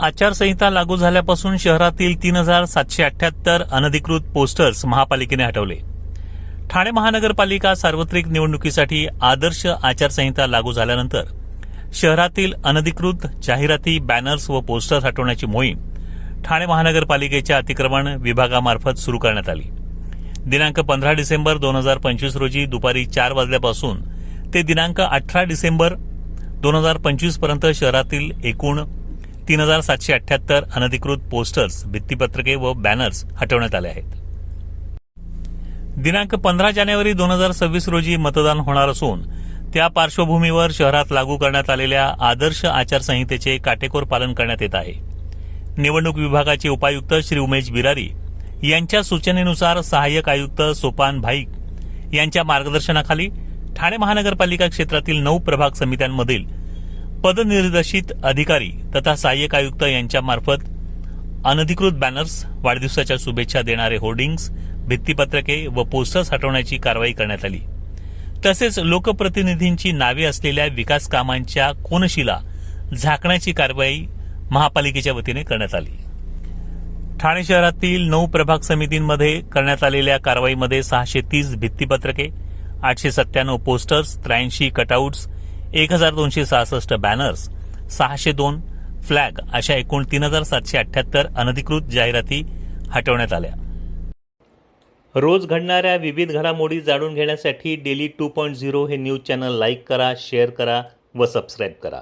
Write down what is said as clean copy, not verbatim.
आचारसंहिता लागू झाल्यापासून शहरातील 3778 अनधिकृत पोस्टर्स महापालिकेने हटवले. ठाणे महानगरपालिका सार्वत्रिक निवडणुकीसाठी आदर्श आचारसंहिता लागू झाल्यानंतर शहरातील अनधिकृत जाहिराती, बॅनर्स व पोस्टर्स हटवण्याची मोहीम ठाणे महानगरपालिकेच्या अतिक्रमण विभागामार्फत सुरू करण्यात आली. दिनांक 15 डिसेंबर 2025 रोजी दुपारी 4 वाजल्यापासून ते दिनांक 18 डिसेंबर 2025 पर्यंत शहरातील एकूण 3778 अनधिकृत पोस्टर्स, भित्तीपत्रके व बॅनर्स हटवण्यात आले आहेत. दिनांक 15 जानेवारी 2026 रोजी मतदान होणार असून त्या पार्श्वभूमीवर शहरात लागू करण्यात आलेल्या आदर्श आचारसंहितेचे काटेकोर पालन करण्यात येत आहे. निवडणूक विभागाचे उपायुक्त श्री उमेश बिरारी यांच्या सूचनेनुसार सहाय्यक आयुक्त सोपान भाईक यांच्या मार्गदर्शनाखाली ठाणे महानगरपालिका क्षेत्रातील 9 प्रभाग समित्यांमधील पदनिर्देशित अधिकारी तथा सहाय्यक आयुक्त यांच्यामार्फत अनधिकृत बॅनर्स, वाढदिवसाच्या शुभेच्छा देणारे होर्डिंग्स, भित्तीपत्रके व पोस्टर्स हटवण्याची कारवाई करण्यात आली. तसेच लोकप्रतिनिधींची नावे असलेल्या विकास कामांच्या कोनशिला झाकण्याची कारवाई महापालिकेच्या वतीने करण्यात आली. ठाणे शहरातील 9 प्रभाग समितींमध्ये करण्यात आलेल्या कारवाईमध्ये 630 भित्तीपत्रके, 897 पोस्टर्स, 83 कटआउट्स, 1266 बॅनर्स, 602 फ्लॅग अशा एकूण 3778 अनधिकृत जाहिराती हटवण्यात आल्या. रोज घडणाऱ्या विविध घडामोडी जाणून घेण्यासाठी डेली 2.0 हे न्यूज चॅनल लाईक करा, शेअर करा व सबस्क्राईब करा.